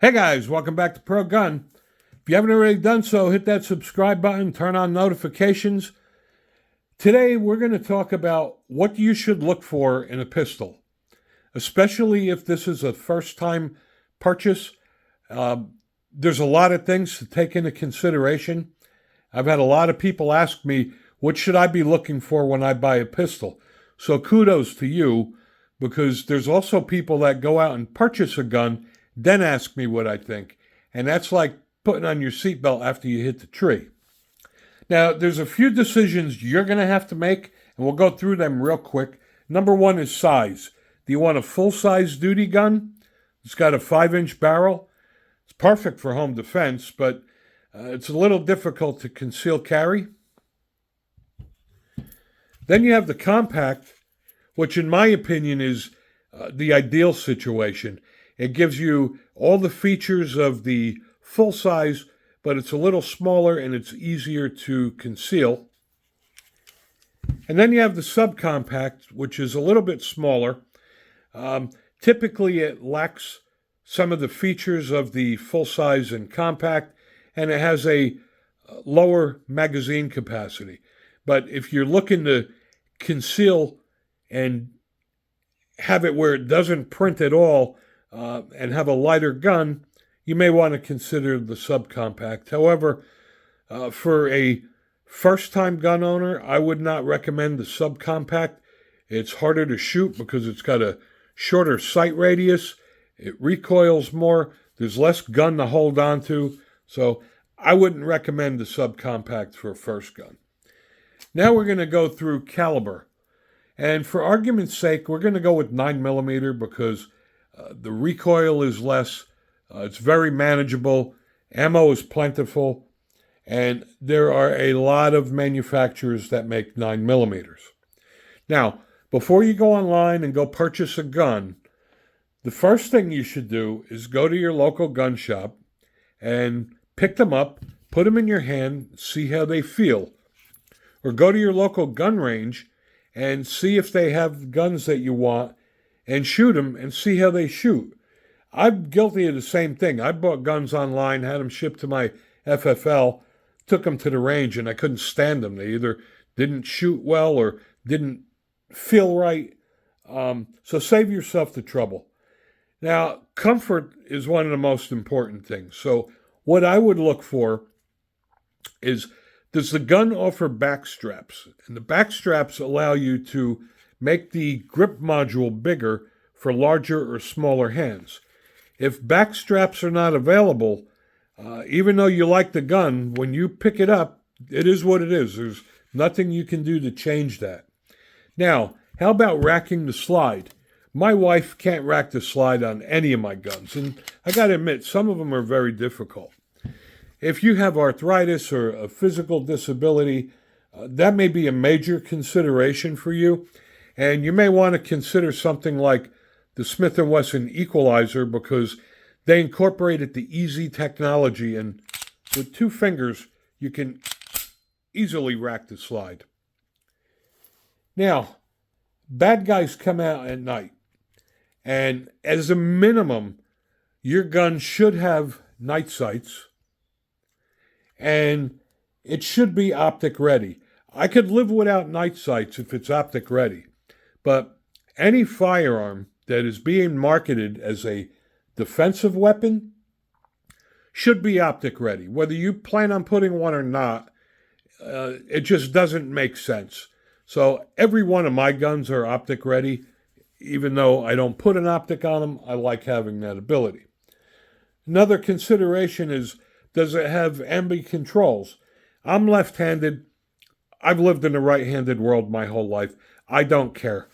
Hey guys, welcome back to Pro Gun. If you haven't already done so, hit that subscribe button, turn on notifications. Today we're going to talk about what you should look for in a pistol, especially if this is a first time purchase. There's a lot of things to take into consideration. I've had a lot of people ask me, what should I be looking for when I buy a pistol? So kudos to you, because there's also people that go out and purchase a gun, then ask me what I think. And that's like putting on your seatbelt after you hit the tree. Now, there's a few decisions you're going to have to make, and we'll go through them real quick. Number one is size. Do you want a full-size duty gun? It's got a 5-inch barrel. It's perfect for home defense, but it's a little difficult to conceal carry. Then you have the compact, which in my opinion is the ideal situation. It gives you all the features of the full size, but it's a little smaller and it's easier to conceal. And then you have the subcompact, which is a little bit smaller. Typically, it lacks some of the features of the full size and compact, and it has a lower magazine capacity. But if you're looking to conceal and have it where it doesn't print at all and have a lighter gun, you may want to consider the subcompact. However, for a first-time gun owner, I would not recommend the subcompact. It's harder to shoot because it's got a shorter sight radius. It recoils more. There's less gun to hold on to. So I wouldn't recommend the subcompact for a first gun. Now we're going to go through caliber. And for argument's sake, we're going to go with 9mm because the recoil is less. It's very manageable. Ammo is plentiful. And there are a lot of manufacturers that make 9mm. Now, before you go online and go purchase a gun, the first thing you should do is go to your local gun shop and pick them up, put them in your hand, see how they feel. Or go to your local gun range and see if they have guns that you want and shoot them and see how they shoot. I'm guilty of the same thing. I bought guns online, had them shipped to my FFL, took them to the range, and I couldn't stand them. They either didn't shoot well or didn't feel right. So save yourself the trouble. Now, comfort is one of the most important things. So what I would look for is, does the gun offer back straps? And the back straps allow you to make the grip module bigger for larger or smaller hands. If back straps are not available, even though you like the gun, when you pick it up, it is what it is. There's nothing you can do to change that. Now, how about racking the slide? My wife can't rack the slide on any of my guns, and I got to admit, some of them are very difficult. If you have arthritis or a physical disability, that may be a major consideration for you, and you may want to consider something like the Smith & Wesson Equalizer because they incorporated the easy technology, and with 2 fingers, you can easily rack the slide. Now, bad guys come out at night, and as a minimum, your gun should have night sights, and it should be optic ready. I could live without night sights if it's optic ready, but any firearm that is being marketed as a defensive weapon should be optic ready. Whether you plan on putting one or not, it just doesn't make sense. So every one of my guns are optic ready. Even though I don't put an optic on them, I like having that ability. Another consideration is, does it have ambi controls? I'm left-handed. I've lived in a right-handed world my whole life. I don't care.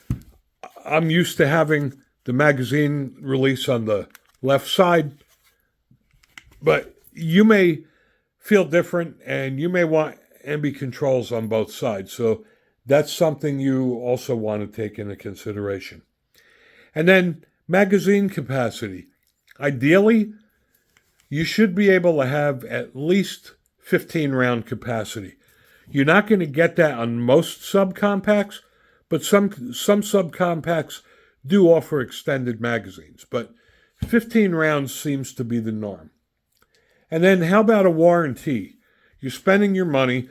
I'm used to having the magazine release on the left side, but you may feel different and you may want ambi controls on both sides. So that's something you also want to take into consideration. And then magazine capacity. Ideally, you should be able to have at least 15-round capacity. You're not going to get that on most subcompacts, but some subcompacts do offer extended magazines. But 15 rounds seems to be the norm. And then how about a warranty? You're spending your money,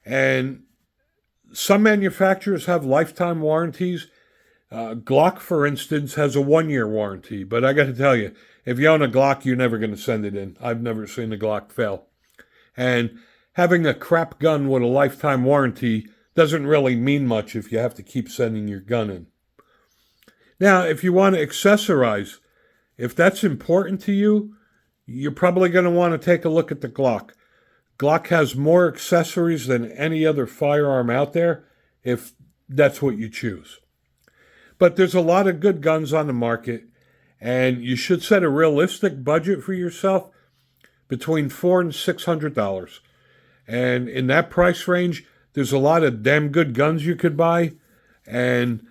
and some manufacturers have lifetime warranties. Glock, for instance, has a 1-year warranty. But I got to tell you, if you own a Glock, you're never going to send it in. I've never seen a Glock fail. And having a crap gun with a lifetime warranty doesn't really mean much if you have to keep sending your gun in. Now, if you want to accessorize, if that's important to you, you're probably going to want to take a look at the Glock. Glock has more accessories than any other firearm out there, if that's what you choose. But there's a lot of good guns on the market, and you should set a realistic budget for yourself between $400 and $600. And in that price range, there's a lot of damn good guns you could buy, and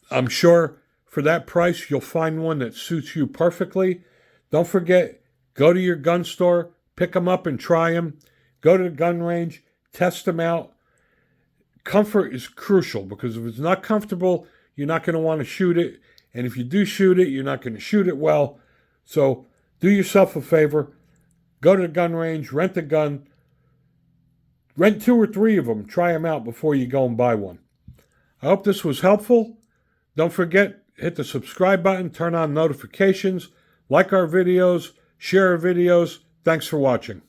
I'm sure for that price you'll find one that suits you perfectly. Don't forget, go to your gun store, pick them up and try them. Go to the gun range, test them out. Comfort is crucial, because if it's not comfortable, you're not going to want to shoot it. And if you do shoot it, you're not going to shoot it well. So do yourself a favor. Go to the gun range, rent a gun. Rent 2 or 3 of them. Try them out before you go and buy one. I hope this was helpful. Don't forget, hit the subscribe button, turn on notifications, like our videos, share our videos. Thanks for watching.